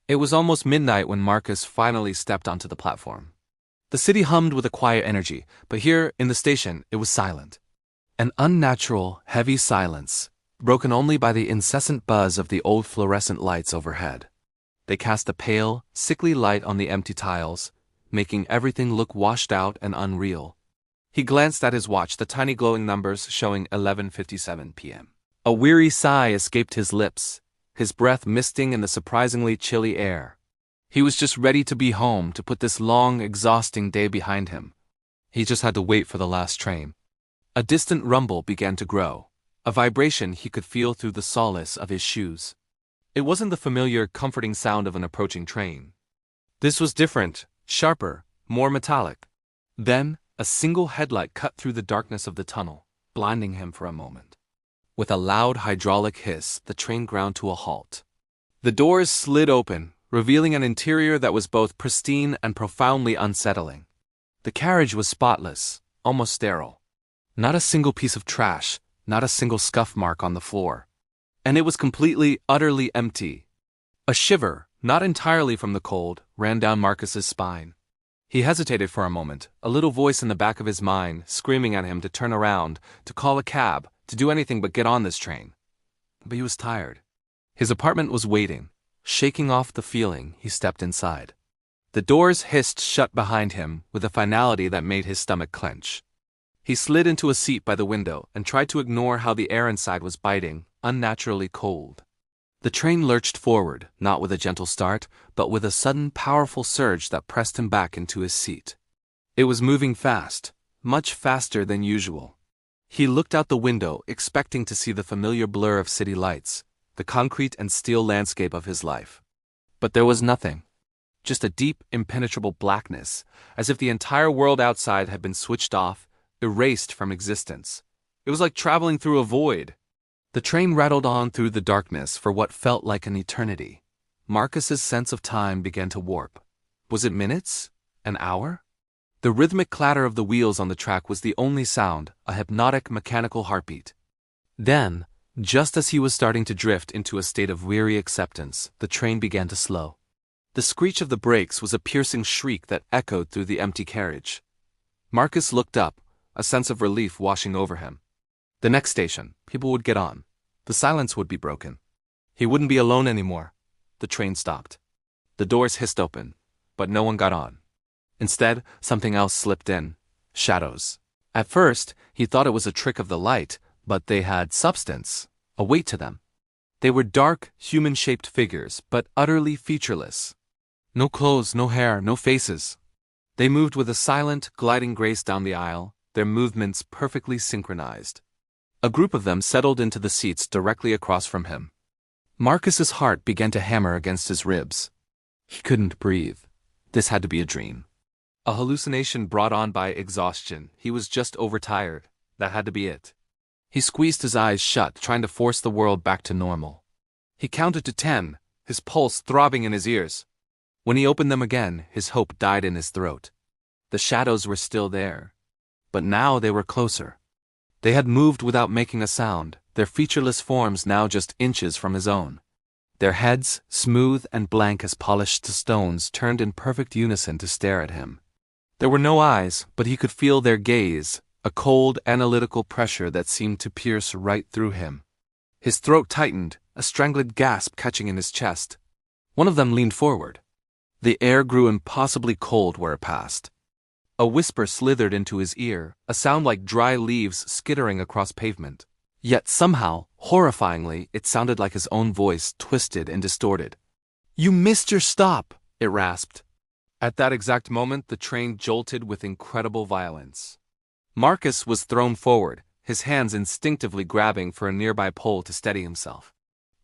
It was almost midnight when Marcus finally stepped onto the platform. The city hummed with a quiet energy, but here, in the station, it was silent. An unnatural, heavy silence, broken only by the incessant buzz of the old fluorescent lights overhead. They cast a pale, sickly light on the empty tiles, making everything look washed out and unreal. He glanced at his watch, the tiny glowing numbers showing 11:57 p.m. A weary sigh escaped his lips, his breath misting in the surprisingly chilly air. He was just ready to be home, to put this long, exhausting day behind him. He just had to wait for the last train. A distant rumble began to grow, a vibration he could feel through the solace of his shoes. It wasn't the familiar, comforting sound of an approaching train. This was different, sharper, more metallic. Then, a single headlight cut through the darkness of the tunnel, blinding him for a moment. With a loud hydraulic hiss, the train ground to a halt. The doors slid open, revealing an interior that was both pristine and profoundly unsettling. The carriage was spotless, almost sterile. Not a single piece of trash, not a single scuff mark on the floor. And it was completely, utterly empty. A shiver, not entirely from the cold, ran down Marcus's spine. He hesitated for a moment, a little voice in the back of his mind screaming at him to turn around, to call a cab, to do anything but get on this train. But he was tired. His apartment was waiting. Shaking off the feeling, he stepped inside. The doors hissed shut behind him with a finality that made his stomach clench. He slid into a seat by the window and tried to ignore how the air inside was biting, unnaturally cold. The train lurched forward, not with a gentle start, but with a sudden powerful surge that pressed him back into his seat. It was moving fast, much faster than usual. He looked out the window, expecting to see the familiar blur of city lights, the concrete and steel landscape of his life. But there was nothing. Just a deep, impenetrable blackness, as if the entire world outside had been switched off, erased from existence. It was like traveling through a void. The train rattled on through the darkness for what felt like an eternity. Marcus's sense of time began to warp. Was it minutes? An hour? The rhythmic clatter of the wheels on the track was the only sound, a hypnotic mechanical heartbeat. Then, just as he was starting to drift into a state of weary acceptance, the train began to slow. The screech of the brakes was a piercing shriek that echoed through the empty carriage. Marcus looked up, a sense of relief washing over him. The next station, people would get on. The silence would be broken. He wouldn't be alone anymore. The train stopped. The doors hissed open, but no one got on. Instead, something else slipped in. Shadows. At first, he thought it was a trick of the light, but they had substance, a weight to them. They were dark, human-shaped figures, but utterly featureless. No clothes, no hair, no faces. They moved with a silent, gliding grace down the aisle, their movements perfectly synchronized. A group of them settled into the seats directly across from him. Marcus's heart began to hammer against his ribs. He couldn't breathe. This had to be a dream. A hallucination brought on by exhaustion. He was just overtired. That had to be it. He squeezed his eyes shut, trying to force the world back to normal. He counted to 10, his pulse throbbing in his ears. When he opened them again, his hope died in his throat. The shadows were still there. But now they were closer. They had moved without making a sound, their featureless forms now just inches from his own. Their heads, smooth and blank as polished stones, turned in perfect unison to stare at him. There were no eyes, but he could feel their gaze, a cold, analytical pressure that seemed to pierce right through him. His throat tightened, a strangled gasp catching in his chest. One of them leaned forward. The air grew impossibly cold where it passed. A whisper slithered into his ear, a sound like dry leaves skittering across pavement. Yet somehow, horrifyingly, it sounded like his own voice, twisted and distorted. "You missed your stop," it rasped. At that exact moment, the train jolted with incredible violence. Marcus was thrown forward, his hands instinctively grabbing for a nearby pole to steady himself.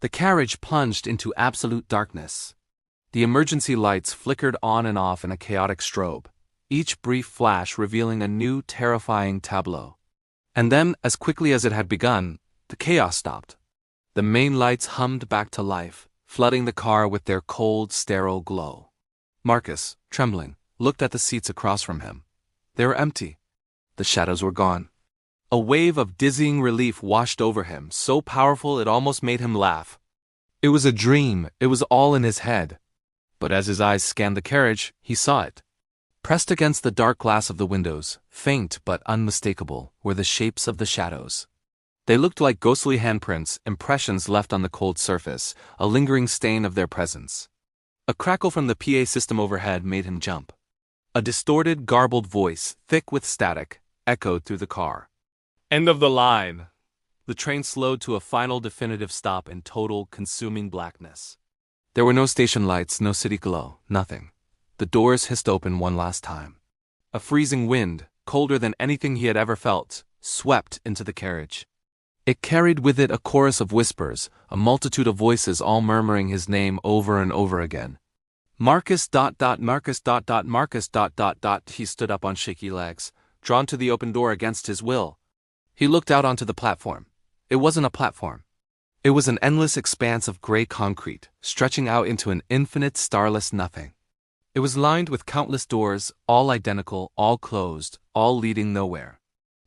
The carriage plunged into absolute darkness. The emergency lights flickered on and off in a chaotic strobe, each brief flash revealing a new, terrifying tableau. And then, as quickly as it had begun, the chaos stopped. The main lights hummed back to life, flooding the car with their cold, sterile glow. Marcus, trembling, looked at the seats across from him. They were empty. The shadows were gone. A wave of dizzying relief washed over him, so powerful it almost made him laugh. It was a dream. It was all in his head. But as his eyes scanned the carriage, he saw it. Pressed against the dark glass of the windows, faint but unmistakable, were the shapes of the shadows. They looked like ghostly handprints, impressions left on the cold surface, a lingering stain of their presence. A crackle from the PA system overhead made him jump. A distorted, garbled voice, thick with static, echoed through the car. "End of the line!" The train slowed to a final definitive stop in total, consuming blackness. There were no station lights, no city glow, nothing. The doors hissed open one last time. A freezing wind, colder than anything he had ever felt, swept into the carriage. It carried with it a chorus of whispers, a multitude of voices all murmuring his name over and over again. Marcus. Marcus. Marcus. He stood up on shaky legs, drawn to the open door against his will. He looked out onto the platform. It wasn't a platform. It was an endless expanse of gray concrete, stretching out into an infinite starless nothing. It was lined with countless doors, all identical, all closed, all leading nowhere.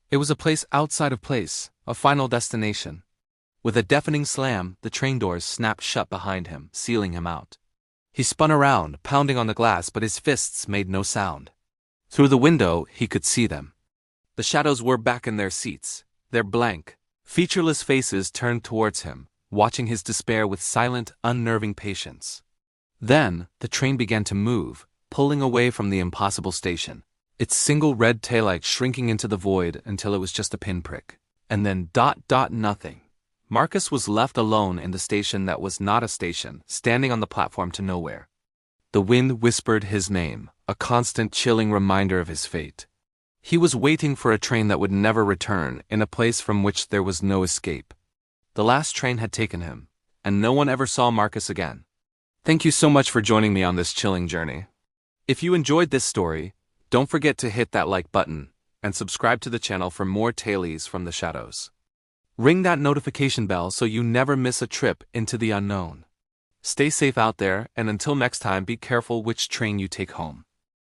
It was a place outside of place, a final destination. With a deafening slam, the train doors snapped shut behind him, sealing him out. He spun around, pounding on the glass, but his fists made no sound. Through the window, he could see them. The shadows were back in their seats, their blank, featureless faces turned towards him, watching his despair with silent, unnerving patience. Then, the train began to move, pulling away from the impossible station, its single red taillight shrinking into the void until it was just a pinprick. And then nothing. Marcus was left alone in the station that was not a station, standing on the platform to nowhere. The wind whispered his name, a constant chilling reminder of his fate. He was waiting for a train that would never return, in a place from which there was no escape. The last train had taken him, and no one ever saw Marcus again. Thank you so much for joining me on this chilling journey. If you enjoyed this story, don't forget to hit that like button, and subscribe to the channel for more tales from the shadows. Ring that notification bell so you never miss a trip into the unknown. Stay safe out there, and until next time, be careful which train you take home.